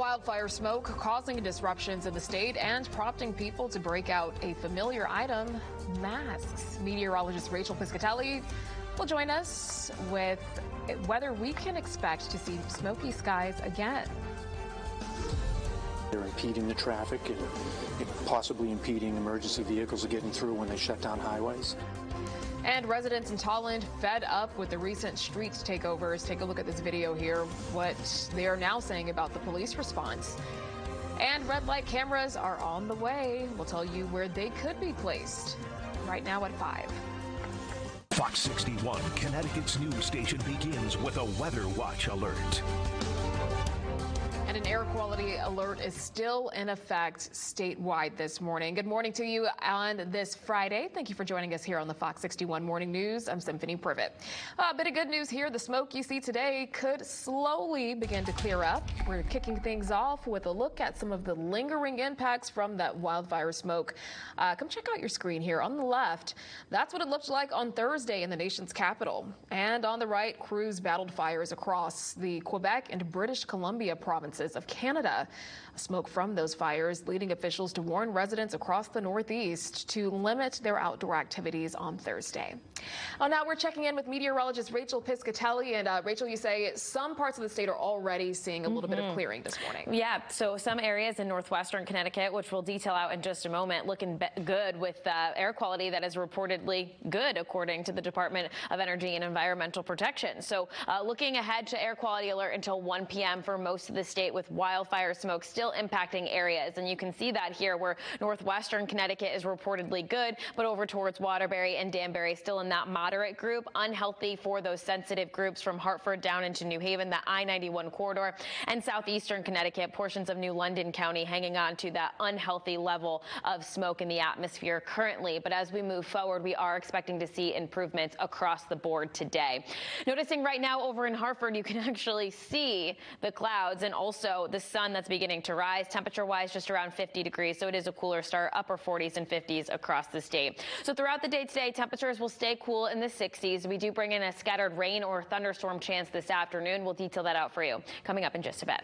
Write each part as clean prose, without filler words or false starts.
Wildfire smoke causing disruptions in the state and prompting people to break out a familiar item, masks. Meteorologist Rachel Piscatelli will join us with whether we can expect to see smoky skies again. They're impeding the traffic and possibly impeding emergency vehicles getting through when they shut down highways. And residents in Tolland fed up with the recent street takeovers. Take a look at this video here, what they are now saying about the police response. And red light cameras are on the way. We'll tell you where they could be placed right now at 5. Fox 61, Connecticut's news station, begins with a Weather Watch alert. And an air quality alert is still in effect statewide this morning. Good morning to you on this Friday. Thank you for joining us here on the Fox 61 Morning News. I'm Symphony Privet. A bit of good news here. The smoke you see today could slowly begin to clear up. We're kicking things off with a look at some of the lingering impacts from that wildfire smoke. Come check out your screen here on the left. That's what it looked like on Thursday in the nation's capital. And on the right, crews battled fires across the Quebec and British Columbia provinces of Canada. Smoke from those fires leading officials to warn residents across the Northeast to limit their outdoor activities on Thursday. Now we're checking in with meteorologist Rachel Piscatelli. And Rachel, you say some parts of the state are already seeing a little bit of clearing this morning. Yeah, so some areas in northwestern Connecticut, which we'll detail out in just a moment, looking good with air quality that is reportedly good, according to the Department of Energy and Environmental Protection. So looking ahead to air quality alert until 1 p.m. for most of the state, with wildfire smoke still impacting areas. And you can see that here where northwestern Connecticut is reportedly good, but over towards Waterbury and Danbury still in that moderate group, unhealthy for those sensitive groups from Hartford down into New Haven, the I-91 corridor, and southeastern Connecticut, portions of New London County hanging on to that unhealthy level of smoke in the atmosphere currently. But as we move forward, we are expecting to see improvements across the board today. Noticing right now over in Hartford, you can actually see the clouds and also the sun that's beginning to rise. Temperature-wise, just around 50 degrees, so it is a cooler start, upper 40s and 50s across the state. So throughout the day today, temperatures will stay cool in the 60s. We do bring in a scattered rain or thunderstorm chance this afternoon. We'll detail that out for you coming up in just a bit.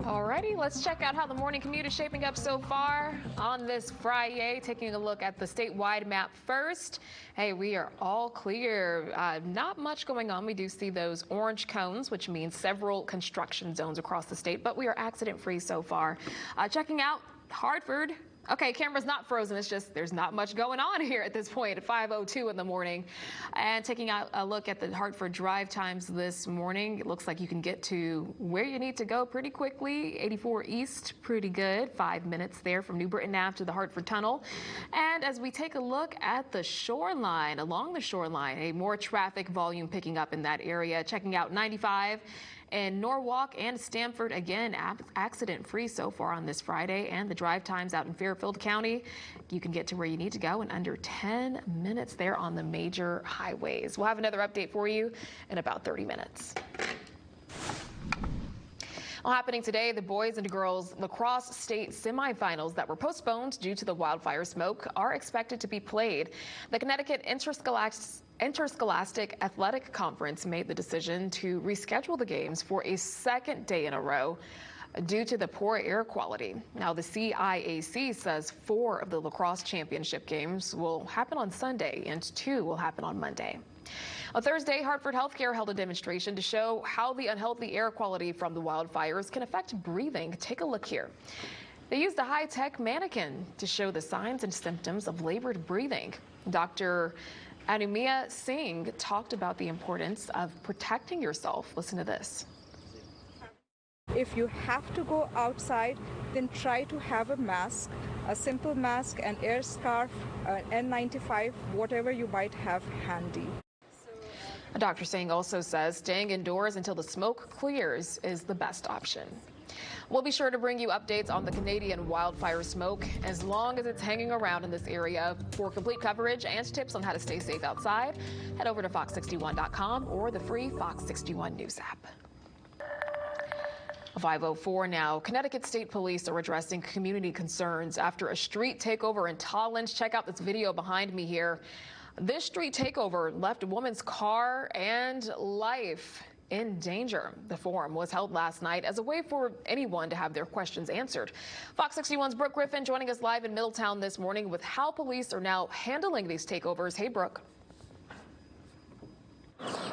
Alrighty, let's check out how the morning commute is shaping up so far on this Friday. Taking a look at the statewide map first. Hey, we are all clear. Not much going on. We do see those orange cones, which means several construction zones across the state, but we are accident-free so far. Checking out Hartford. Okay, camera's not frozen. It's just there's not much going on here at this point at 5:02 in the morning. And taking out a look at the Hartford drive times this morning, it looks like you can get to where you need to go pretty quickly. 84 East, pretty good. 5 minutes there from New Britain Ave to the Hartford Tunnel. And as we take a look at the shoreline, along the shoreline, a more traffic volume picking up in that area. Checking out 95. And Norwalk and Stamford, again, accident-free so far on this Friday. And the drive times out in Fairfield County, you can get to where you need to go in under 10 minutes there on the major highways. We'll have another update for you in about 30 minutes. Well, happening today, the boys and girls lacrosse state semifinals that were postponed due to the wildfire smoke are expected to be played. The Connecticut Interscholastic Athletic Conference made the decision to reschedule the games for a second day in a row due to the poor air quality. Now, the CIAC says 4 of the lacrosse championship games will happen on Sunday and 2 will happen on Monday. On Thursday, Hartford Healthcare held a demonstration to show how the unhealthy air quality from the wildfires can affect breathing. Take a look here. They used a high-tech mannequin to show the signs and symptoms of labored breathing. Dr. Anumia Singh talked about the importance of protecting yourself. Listen to this. If you have to go outside, then try to have a mask, a simple mask, an air scarf, an N95, whatever you might have handy. Dr. Singh also says staying indoors until the smoke clears is the best option. We'll be sure to bring you updates on the Canadian wildfire smoke as long as it's hanging around in this area. For complete coverage and tips on how to stay safe outside, head over to fox61.com or the free Fox 61 News app. 5:04 now. Connecticut State Police are addressing community concerns after a street takeover in Tolland. Check out this video behind me here. This street takeover left a woman's car and life in danger. The forum was held last night as a way for anyone to have their questions answered. Fox 61's Brooke Griffin joining us live in Middletown this morning with how police are now handling these takeovers. Hey, Brooke.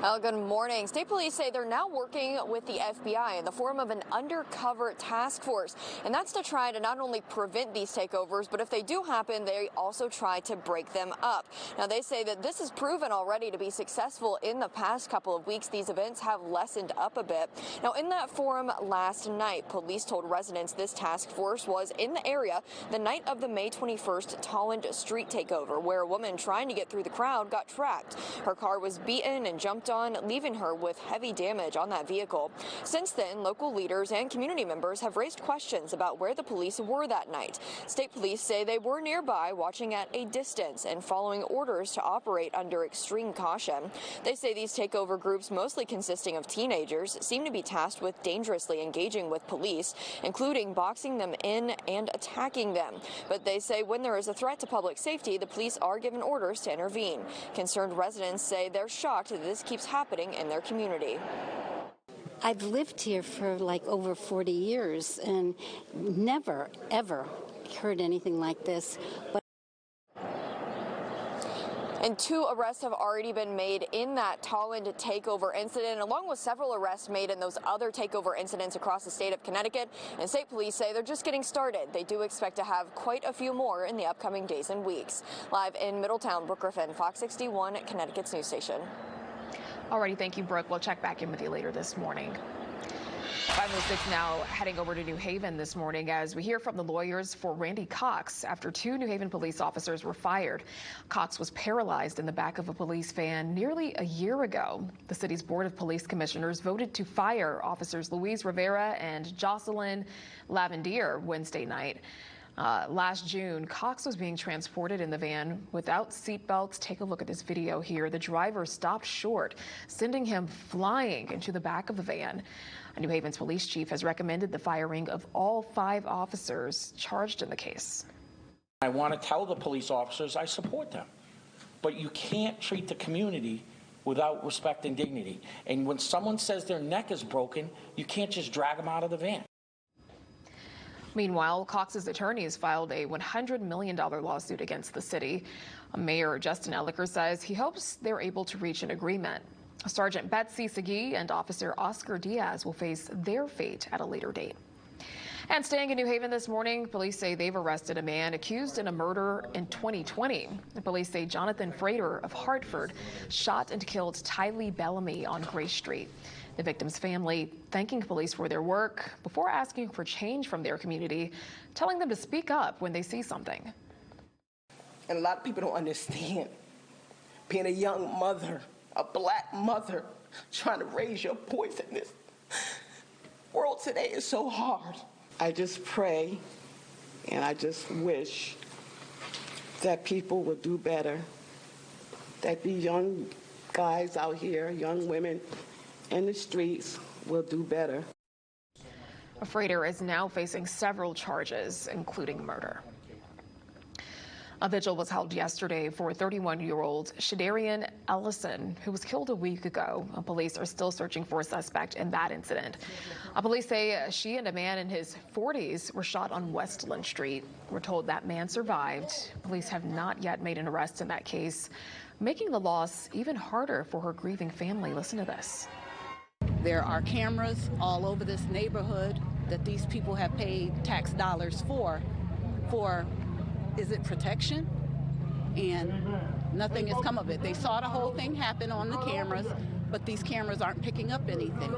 Well, good morning. State police say they're now working with the FBI in the form of an undercover task force. And that's to try to not only prevent these takeovers, but if they do happen, they also try to break them up. Now, they say that this has proven already to be successful in the past couple of weeks. These events have lessened up a bit. Now, in that forum last night, police told residents this task force was in the area the night of the May 21st Tolland Street takeover, where a woman trying to get through the crowd got tracked. Her car was beaten and jumped on, leaving her with heavy damage on that vehicle. Since then, local leaders and community members have raised questions about where the police were that night. State police say they were nearby, watching at a distance and following orders to operate under extreme caution. They say these takeover groups, mostly consisting of teenagers, seem to be tasked with dangerously engaging with police, including boxing them in and attacking them. But they say when there is a threat to public safety, the police are given orders to intervene. Concerned residents say they're shocked that this keeps happening in their community. I've lived here for like over 40 years and never, ever heard anything like this. And 2 arrests have already been made in that Tolland takeover incident, along with several arrests made in those other takeover incidents across the state of Connecticut. And state police say they're just getting started. They do expect to have quite a few more in the upcoming days and weeks. Live in Middletown, Brooke Griffin, Fox 61, Connecticut's news station. Alrighty, thank you, Brooke. We'll check back in with you later this morning. 506 now heading over to New Haven this morning as we hear from the lawyers for Randy Cox after 2 New Haven police officers were fired. Cox was paralyzed in the back of a police van nearly a year ago. The city's Board of Police Commissioners voted to fire officers Louise Rivera and Jocelyn Lavendier Wednesday night. Last June, Cox was being transported in the van without seatbelts. Take a look at this video here. The driver stopped short, sending him flying into the back of the van. New Haven's police chief has recommended the firing of all 5 officers charged in the case. I want to tell the police officers I support them, but you can't treat the community without respect and dignity. And when someone says their neck is broken, you can't just drag them out of the van. Meanwhile, Cox's attorneys filed a $100 million lawsuit against the city. Mayor Justin Elicker says he hopes they're able to reach an agreement. Sergeant Betsy Segui and Officer Oscar Diaz will face their fate at a later date. And staying in New Haven this morning, police say they've arrested a man accused in a murder in 2020. The police say Jonathan Frater of Hartford shot and killed Tylee Bellamy on Grace Street. The victim's family thanking police for their work before asking for change from their community, telling them to speak up when they see something. And a lot of people don't understand being a young mother, a black mother, trying to raise your voice in this world today is so hard. I just pray and I just wish that people will do better, that the young guys out here, young women in the streets will do better. Frater is now facing several charges, including murder. A vigil was held yesterday for 31-year-old Shadarian Ellison, who was killed a week ago. Police are still searching for a suspect in that incident. Police say she and a man in his 40s were shot on Westland Street. We're told that man survived. Police have not yet made an arrest in that case, making the loss even harder for her grieving family. Listen to this. There are cameras all over this neighborhood that these people have paid tax dollars for is it protection? And nothing has come of it. They saw the whole thing happen on the cameras, but these cameras aren't picking up anything.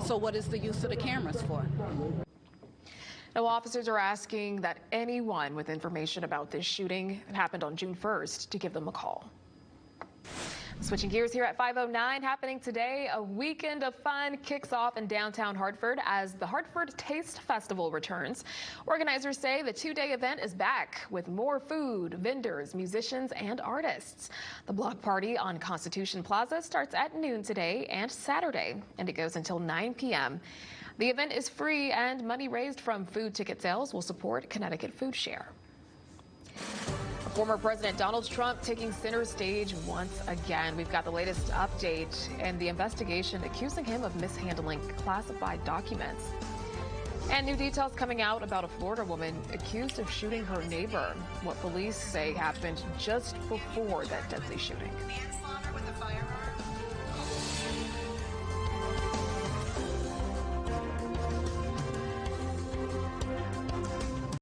So what is the use of the cameras for? Now, officers are asking that anyone with information about this shooting that happened on June 1st to give them a call. Switching gears here at 5:09, happening today, a weekend of fun kicks off in downtown Hartford as the Hartford Taste Festival returns. Organizers say the 2-day event is back with more food, vendors, musicians, and artists. The block party on Constitution Plaza starts at noon today and Saturday, and it goes until 9 p.m. The event is free, and money raised from food ticket sales will support Connecticut Food Share. Former President Donald Trump taking center stage once again. We've got the latest update and the investigation accusing him of mishandling classified documents. And new details coming out about a Florida woman accused of shooting her neighbor. What police say happened just before that deadly shooting. Manslaughter with a firearm.